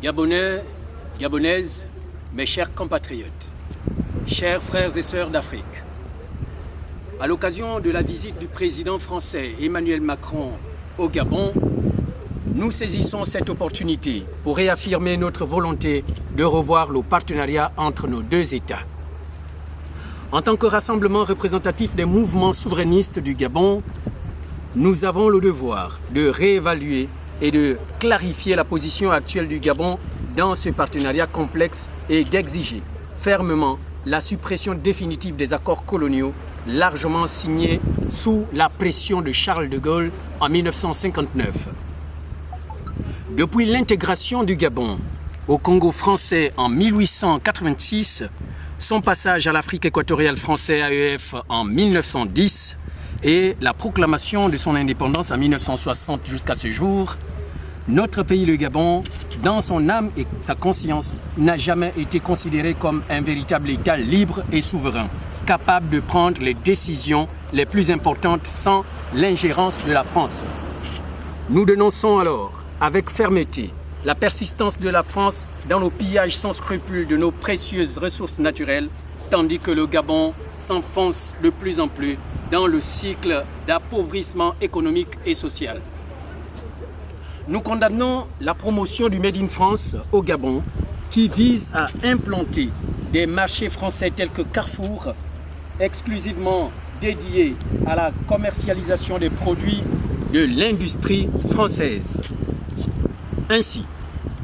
Gabonais, Gabonaises, mes chers compatriotes, chers frères et sœurs d'Afrique, à l'occasion de la visite du président français Emmanuel Macron au Gabon, nous saisissons cette opportunité pour réaffirmer notre volonté de revoir le partenariat entre nos deux États. En tant que rassemblement représentatif des mouvements souverainistes du Gabon, nous avons le devoir de réévaluer et de clarifier la position actuelle du Gabon dans ce partenariat complexe et d'exiger fermement la suppression définitive des accords coloniaux largement signés sous la pression de Charles de Gaulle en 1959. Depuis l'intégration du Gabon au Congo français en 1886, son passage à l'Afrique équatoriale française AEF en 1910 et la proclamation de son indépendance en 1960 jusqu'à ce jour, notre pays, le Gabon, dans son âme et sa conscience, n'a jamais été considéré comme un véritable État libre et souverain, capable de prendre les décisions les plus importantes sans l'ingérence de la France. Nous dénonçons alors avec fermeté la persistance de la France dans le pillage sans scrupule de nos précieuses ressources naturelles, tandis que le Gabon s'enfonce de plus en plus dans le cycle d'appauvrissement économique et social. Nous condamnons la promotion du Made in France au Gabon qui vise à implanter des marchés français tels que Carrefour, exclusivement dédiés à la commercialisation des produits de l'industrie française. Ainsi,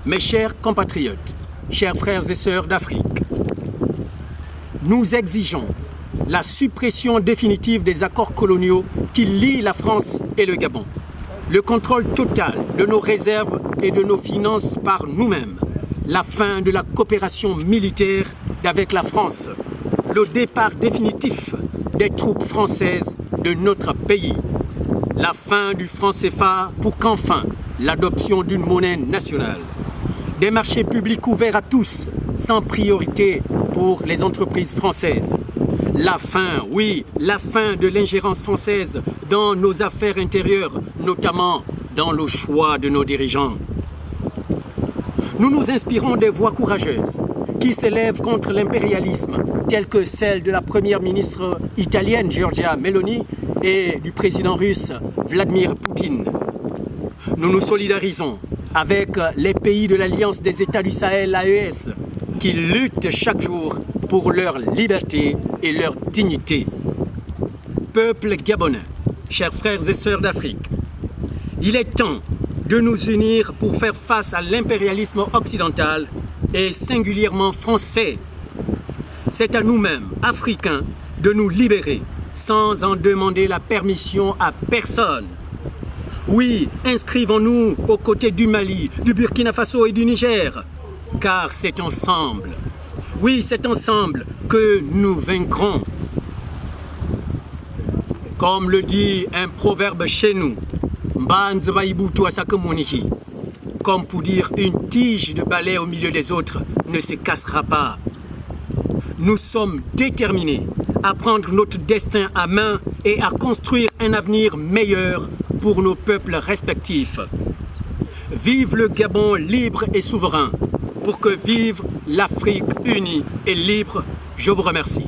mes chers compatriotes, chers frères et sœurs d'Afrique, nous exigeons la suppression définitive des accords coloniaux qui lient la France et le Gabon, le contrôle total de nos réserves et de nos finances par nous-mêmes, la fin de la coopération militaire avec la France, le départ définitif des troupes françaises de notre pays, la fin du franc CFA pour qu'enfin l'adoption d'une monnaie nationale, des marchés publics ouverts à tous sans priorité pour les entreprises françaises, la fin, oui, la fin de l'ingérence française dans nos affaires intérieures, notamment dans le choix de nos dirigeants. Nous nous inspirons des voix courageuses qui s'élèvent contre l'impérialisme, telles que celle de la première ministre italienne Giorgia Meloni et du président russe Vladimir Poutine. Nous nous solidarisons avec les pays de l'Alliance des États du Sahel, AES, qui luttent chaque jour pour leur liberté et leur dignité. Peuple gabonais, chers frères et sœurs d'Afrique, il est temps de nous unir pour faire face à l'impérialisme occidental et singulièrement français. C'est à nous-mêmes, Africains, de nous libérer sans en demander la permission à personne. Oui, inscrivons-nous aux côtés du Mali, du Burkina Faso et du Niger, car c'est ensemble, oui, c'est ensemble que nous vaincrons. Comme le dit un proverbe chez nous, comme pour dire une tige de balai au milieu des autres ne se cassera pas. Nous sommes déterminés à prendre notre destin à main et à construire un avenir meilleur pour nos peuples respectifs. Vive le Gabon libre et souverain, pour que vive l'Afrique unie et libre. Je vous remercie.